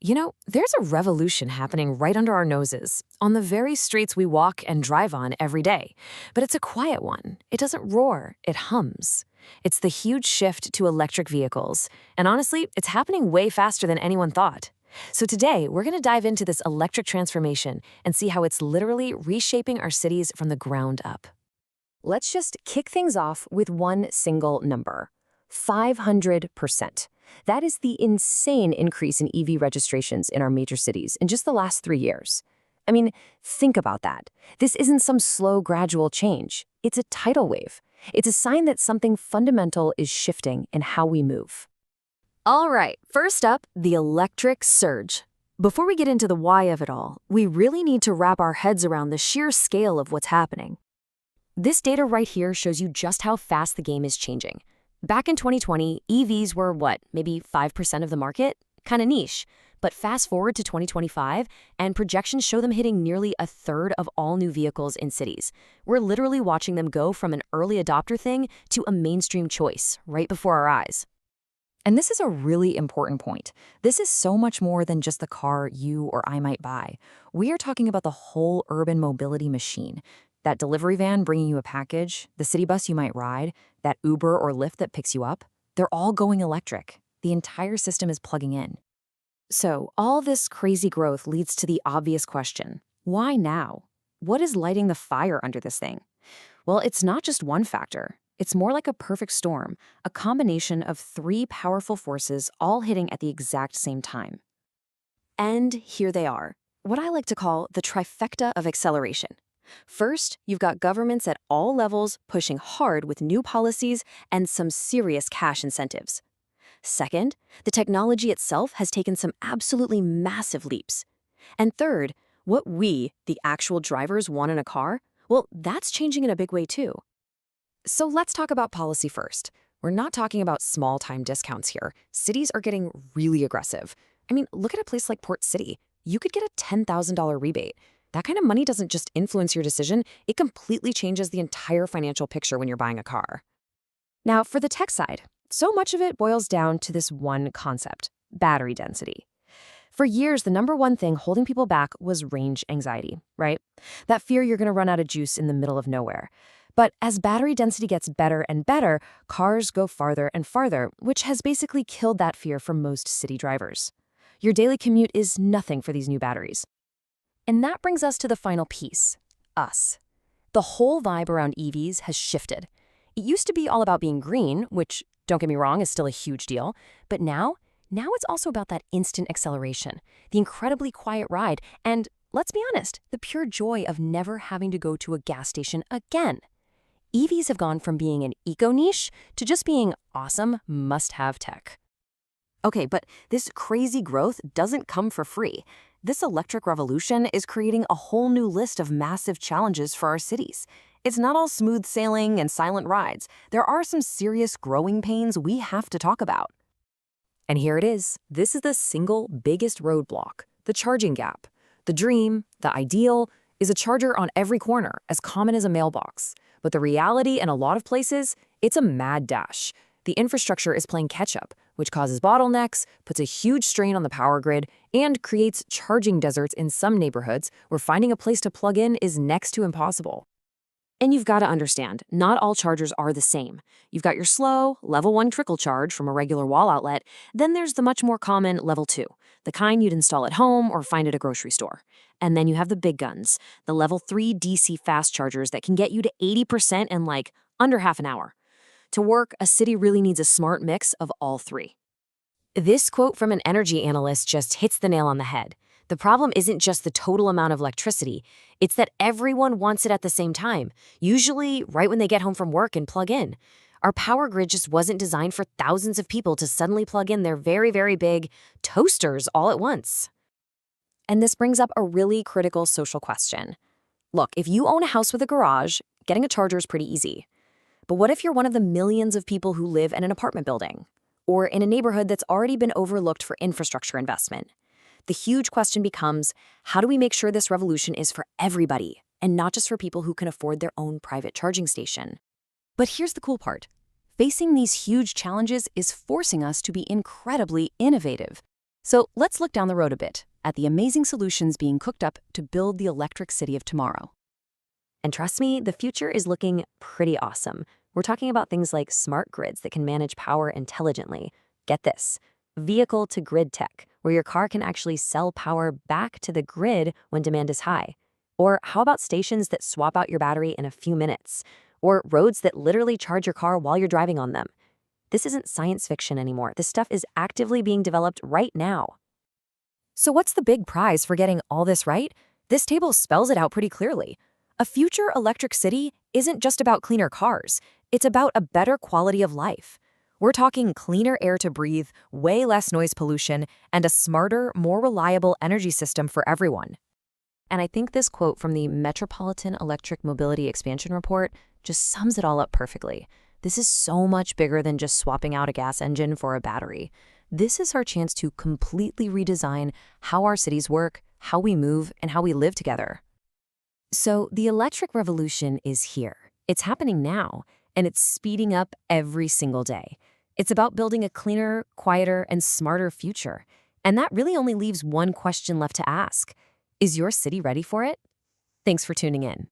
There's a revolution happening right under our noses, on the very streets we walk and drive on every day. But it's a quiet one. It doesn't roar, it hums. It's the huge shift to electric vehicles. And honestly, it's happening way faster than anyone thought. So today, we're going to dive into this electric transformation and see how it's literally reshaping our cities from the ground up. Let's just kick things off with one single number: 500%. That is the insane increase in EV registrations in our major cities in just the last 3 years. I mean, think about that. This isn't some slow, gradual change. It's a tidal wave. It's a sign that something fundamental is shifting in how we move. All right, first up, the electric surge. Before we get into the why of it all, we really need to wrap our heads around the sheer scale of what's happening. This data right here shows you just how fast the game is changing. Back in 2020, EVs were maybe 5% of the market? Kinda niche. But fast forward to 2025, and projections show them hitting nearly a third of all new vehicles in cities. We're literally watching them go from an early adopter thing to a mainstream choice right before our eyes. And this is a really important point. This is so much more than just the car you or I might buy. We are talking about the whole urban mobility machine. That delivery van bringing you a package, the city bus you might ride, that Uber or Lyft that picks you up, they're all going electric. The entire system is plugging in. So, all this crazy growth leads to the obvious question: why now? What is lighting the fire under this thing? Well, it's not just one factor. It's more like a perfect storm, a combination of three powerful forces all hitting at the exact same time. And here they are, what I like to call the trifecta of acceleration. First, you've got governments at all levels pushing hard with new policies and some serious cash incentives. Second, the technology itself has taken some absolutely massive leaps. And third, what we, the actual drivers, want in a car, well, that's changing in a big way too. So let's talk about policy first. We're not talking about small-time discounts here. Cities are getting really aggressive. I mean, look at a place like Port City. You could get a $10,000 rebate. That kind of money doesn't just influence your decision, it completely changes the entire financial picture when you're buying a car. Now, for the tech side, so much of it boils down to this one concept: battery density. For years, the number one thing holding people back was range anxiety, right? That fear you're going to run out of juice in the middle of nowhere. But as battery density gets better and better, cars go farther and farther, which has basically killed that fear for most city drivers. Your daily commute is nothing for these new batteries. And that brings us to the final piece: us. The whole vibe around EVs has shifted. It used to be all about being green, which, don't get me wrong, is still a huge deal. But now it's also about that instant acceleration, the incredibly quiet ride, and, let's be honest, the pure joy of never having to go to a gas station again. EVs have gone from being an eco-niche to just being awesome, must-have tech. Okay, but this crazy growth doesn't come for free. This electric revolution is creating a whole new list of massive challenges for our cities. It's not all smooth sailing and silent rides. There are some serious growing pains we have to talk about. And here it is. This is the single biggest roadblock: the charging gap. The dream, the ideal, is a charger on every corner, as common as a mailbox. But the reality in a lot of places, it's a mad dash. The infrastructure is playing catch-up, which causes bottlenecks, puts a huge strain on the power grid, and creates charging deserts in some neighborhoods where finding a place to plug in is next to impossible. And you've got to understand, not all chargers are the same. You've got your slow, level 1 trickle charge from a regular wall outlet, then there's the much more common level 2, the kind you'd install at home or find at a grocery store. And then you have the big guns, the level 3 DC fast chargers that can get you to 80% in under half an hour. To work, a city really needs a smart mix of all three. This quote from an energy analyst just hits the nail on the head. The problem isn't just the total amount of electricity, it's that everyone wants it at the same time, usually right when they get home from work and plug in. Our power grid just wasn't designed for thousands of people to suddenly plug in their very, very big toasters all at once. And this brings up a really critical social question. Look, if you own a house with a garage, getting a charger is pretty easy. But what if you're one of the millions of people who live in an apartment building, or in a neighborhood that's already been overlooked for infrastructure investment? The huge question becomes, how do we make sure this revolution is for everybody, and not just for people who can afford their own private charging station? But here's the cool part. Facing these huge challenges is forcing us to be incredibly innovative. So let's look down the road a bit at the amazing solutions being cooked up to build the electric city of tomorrow. And trust me, the future is looking pretty awesome. We're talking about things like smart grids that can manage power intelligently. Get this, vehicle-to-grid tech, where your car can actually sell power back to the grid when demand is high. Or how about stations that swap out your battery in a few minutes? Or roads that literally charge your car while you're driving on them? This isn't science fiction anymore. This stuff is actively being developed right now. So what's the big prize for getting all this right? This table spells it out pretty clearly. A future electric city isn't just about cleaner cars. It's about a better quality of life. We're talking cleaner air to breathe, way less noise pollution, and a smarter, more reliable energy system for everyone. And I think this quote from the Metropolitan Electric Mobility Expansion Report just sums it all up perfectly. This is so much bigger than just swapping out a gas engine for a battery. This is our chance to completely redesign how our cities work, how we move, and how we live together. So the electric revolution is here. It's happening now, and it's speeding up every single day. It's about building a cleaner, quieter, and smarter future. And that really only leaves one question left to ask. Is your city ready for it? Thanks for tuning in.